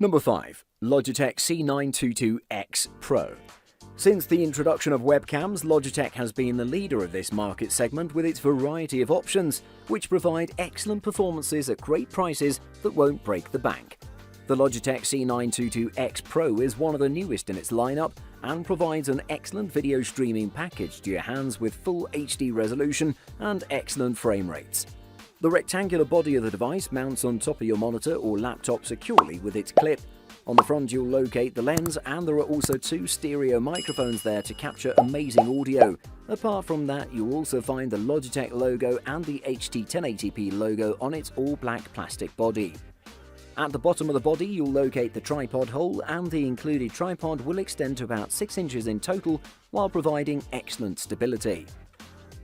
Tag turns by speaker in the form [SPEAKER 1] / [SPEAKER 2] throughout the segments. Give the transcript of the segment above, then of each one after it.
[SPEAKER 1] Number 5. Logitech C922X Pro. Since the introduction of webcams, Logitech has been the leader of this market segment with its variety of options, which provide excellent performances at great prices that won't break the bank. The Logitech C922X Pro is one of the newest in its lineup and provides an excellent video streaming package to your hands with full HD resolution and excellent frame rates. The rectangular body of the device mounts on top of your monitor or laptop securely with its clip. On the front you'll locate the lens, and there are also 2 stereo microphones there to capture amazing audio. Apart from that, you'll also find the Logitech logo and the HD 1080p logo on its all-black plastic body. At the bottom of the body you'll locate the tripod hole, and the included tripod will extend to about 6 inches in total while providing excellent stability.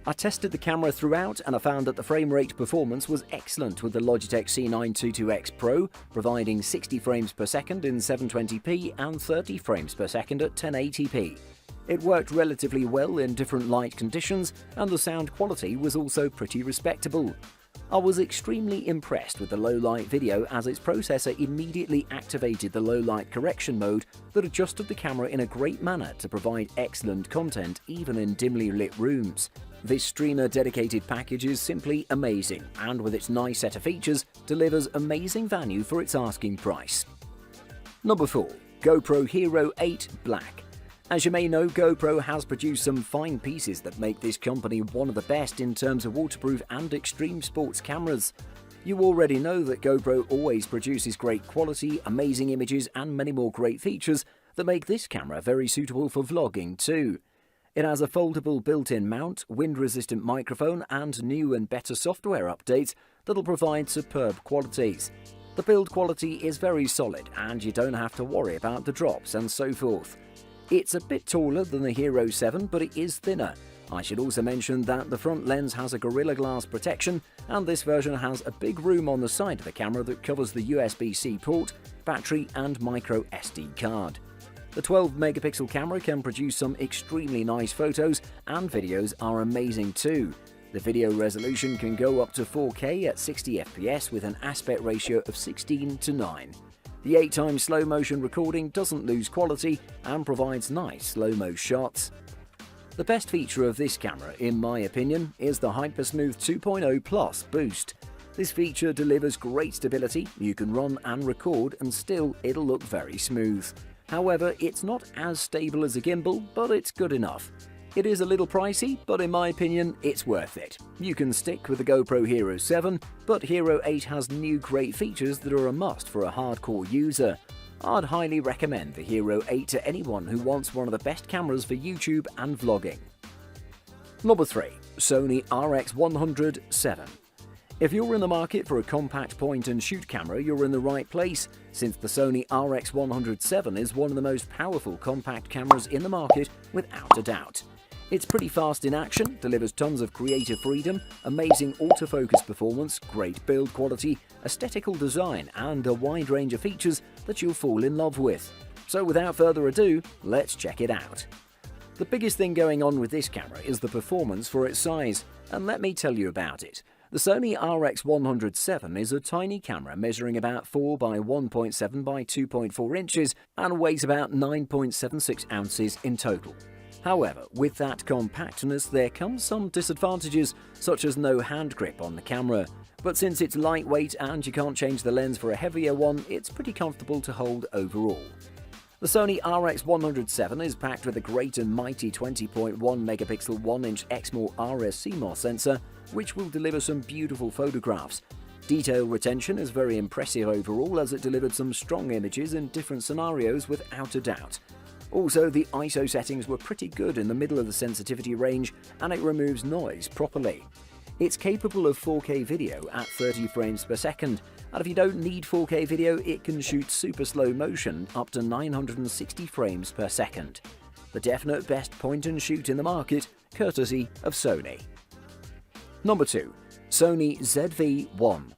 [SPEAKER 1] I tested the camera throughout and I found that the frame rate performance was excellent with the Logitech C922X Pro, providing 60 frames per second in 720p and 30 frames per second at 1080p. It worked relatively well in different light conditions, and the sound quality was also pretty respectable. I was extremely impressed with the low-light video, as its processor immediately activated the low-light correction mode that adjusted the camera in a great manner to provide excellent content even in dimly lit rooms. This streamer-dedicated package is simply amazing, and with its nice set of features, delivers amazing value for its asking price. Number 4. GoPro Hero 8 Black. As you may know, GoPro has produced some fine pieces that make this company one of the best in terms of waterproof and extreme sports cameras. You already know that GoPro always produces great quality, amazing images and many more great features that make this camera very suitable for vlogging too. It has a foldable built-in mount, wind-resistant microphone and new and better software updates that'll provide superb qualities. The build quality is very solid and you don't have to worry about the drops and so forth. It's a bit taller than the Hero 7, but it is thinner. I should also mention that the front lens has a Gorilla Glass protection, and this version has a big room on the side of the camera that covers the USB-C port, battery and micro SD card. The 12-megapixel camera can produce some extremely nice photos, and videos are amazing too. The video resolution can go up to 4K at 60 FPS with an aspect ratio of 16:9. The 8x slow motion recording doesn't lose quality and provides nice slow-mo shots. The best feature of this camera, in my opinion, is the HyperSmooth 2.0 Plus boost. This feature delivers great stability. You can run and record and still it'll look very smooth. However, it's not as stable as a gimbal, but it's good enough. It is a little pricey, but in my opinion, it's worth it. You can stick with the GoPro Hero 7, but Hero 8 has new great features that are a must for a hardcore user. I'd highly recommend the Hero 8 to anyone who wants one of the best cameras for YouTube and vlogging. Number 3. Sony RX100-7. If you're in the market for a compact point-and-shoot camera, you're in the right place, since the Sony RX100-7 is one of the most powerful compact cameras in the market without a doubt. It's pretty fast in action, delivers tons of creative freedom, amazing autofocus performance, great build quality, aesthetical design, and a wide range of features that you'll fall in love with. So without further ado, let's check it out. The biggest thing going on with this camera is the performance for its size, and let me tell you about it. The Sony RX100-7 is a tiny camera measuring about 4 by 1.7 by 2.4 inches and weighs about 9.76 ounces in total. However, with that compactness there comes some disadvantages, such as no hand grip on the camera. But since it's lightweight and you can't change the lens for a heavier one, it's pretty comfortable to hold overall. The Sony RX100-7 is packed with a great and mighty 20.1 megapixel 1-inch Exmor RS CMOS sensor, which will deliver some beautiful photographs. Detail retention is very impressive overall, as it delivered some strong images in different scenarios without a doubt. Also, the ISO settings were pretty good in the middle of the sensitivity range, and it removes noise properly. It's capable of 4K video at 30 frames per second, and if you don't need 4K video, it can shoot super slow motion up to 960 frames per second. The definite best point and shoot in the market, courtesy of Sony. Number 2. Sony ZV-1.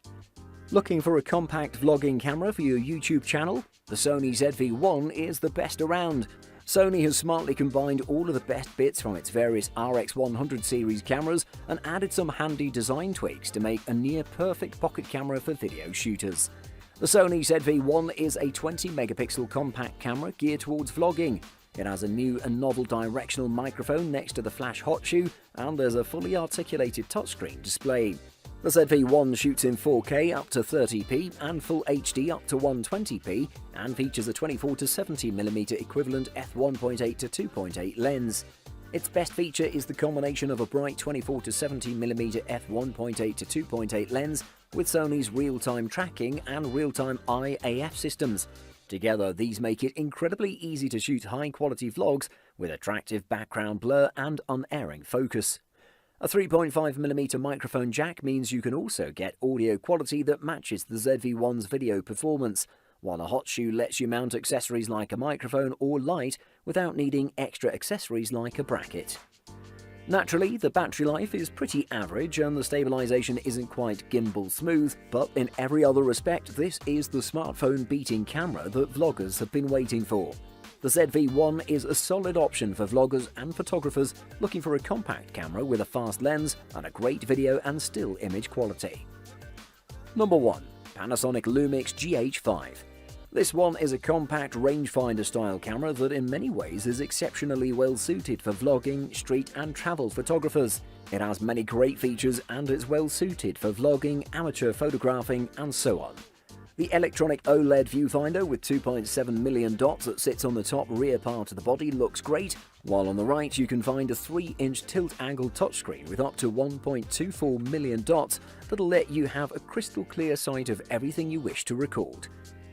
[SPEAKER 1] Looking for a compact vlogging camera for your YouTube channel? The Sony ZV-1 is the best around. Sony has smartly combined all of the best bits from its various RX100 series cameras and added some handy design tweaks to make a near-perfect pocket camera for video shooters. The Sony ZV-1 is a 20-megapixel compact camera geared towards vlogging. It has a new and novel directional microphone next to the flash hot shoe, and there's a fully articulated touchscreen display. The ZV-1 shoots in 4K up to 30p and Full HD up to 120p, and features a 24 to 70mm equivalent f1.8 to 2.8 lens. Its best feature is the combination of a bright 24 to 70mm f1.8 to 2.8 lens with Sony's real-time tracking and real-time Eye AF systems. Together, these make it incredibly easy to shoot high-quality vlogs with attractive background blur and unerring focus. A 3.5mm microphone jack means you can also get audio quality that matches the ZV-1's video performance, while a hot shoe lets you mount accessories like a microphone or light without needing extra accessories like a bracket. Naturally, the battery life is pretty average and the stabilization isn't quite gimbal smooth, but in every other respect, this is the smartphone-beating camera that vloggers have been waiting for. The ZV-1 is a solid option for vloggers and photographers looking for a compact camera with a fast lens and a great video and still image quality. Number 1. Panasonic Lumix GH5. This one is a compact rangefinder-style camera that in many ways is exceptionally well suited for vlogging, street and travel photographers. It has many great features and is well suited for vlogging, amateur photographing and so on. The electronic OLED viewfinder with 2.7 million dots that sits on the top rear part of the body looks great, while on the right you can find a 3-inch tilt-angle touchscreen with up to 1.24 million dots that'll let you have a crystal clear sight of everything you wish to record.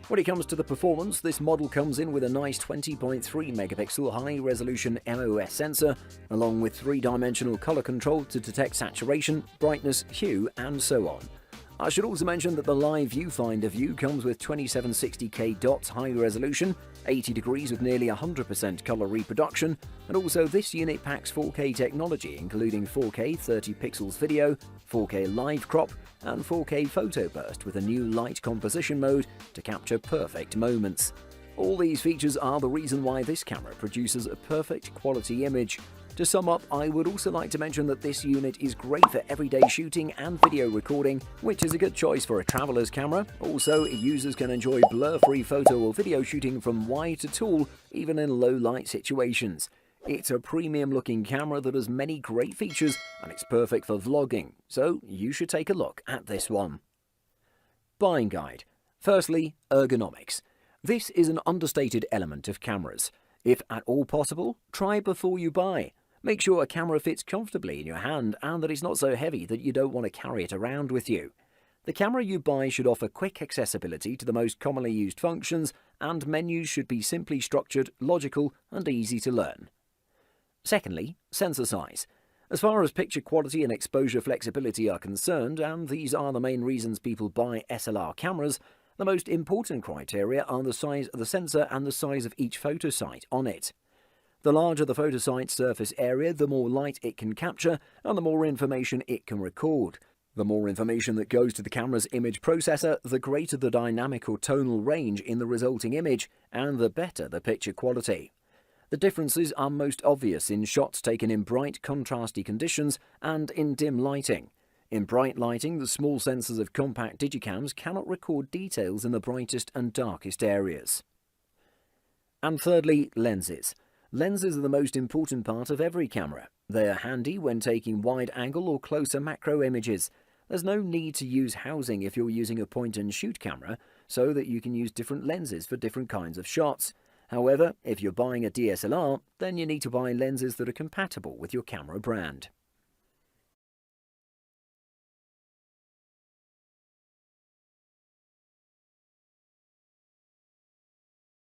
[SPEAKER 1] When it comes to the performance, this model comes in with a nice 20.3 megapixel high-resolution MOS sensor, along with 3-dimensional color control to detect saturation, brightness, hue, and so on. I should also mention that the live viewfinder view comes with 2760K dots high resolution, 80 degrees with nearly 100% color reproduction, and also this unit packs 4K technology including 4K 30 pixels video, 4K live crop, and 4K photo burst with a new light composition mode to capture perfect moments. All these features are the reason why this camera produces a perfect quality image. To sum up, I would also like to mention that this unit is great for everyday shooting and video recording, which is a good choice for a traveler's camera. Also, users can enjoy blur-free photo or video shooting from wide to tall, even in low-light situations. It's a premium-looking camera that has many great features, and it's perfect for vlogging, so you should take a look at this one. Buying guide. Firstly, ergonomics. This is an understated element of cameras. If at all possible, try before you buy. Make sure a camera fits comfortably in your hand and that it's not so heavy that you don't want to carry it around with you. The camera you buy should offer quick accessibility to the most commonly used functions, and menus should be simply structured, logical, and easy to learn. Secondly, sensor size. As far as picture quality and exposure flexibility are concerned, and these are the main reasons people buy SLR cameras, the most important criteria are the size of the sensor and the size of each photosite on it. The larger the photosite's surface area, the more light it can capture and the more information it can record. The more information that goes to the camera's image processor, the greater the dynamic or tonal range in the resulting image, and the better the picture quality. The differences are most obvious in shots taken in bright, contrasty conditions and in dim lighting. In bright lighting, the small sensors of compact digicams cannot record details in the brightest and darkest areas. And thirdly, lenses. Lenses are the most important part of every camera. They are handy when taking wide-angle or closer macro images. There's no need to use housing if you're using a point-and-shoot camera, so that you can use different lenses for different kinds of shots. However, if you're buying a DSLR, then you need to buy lenses that are compatible with your camera brand.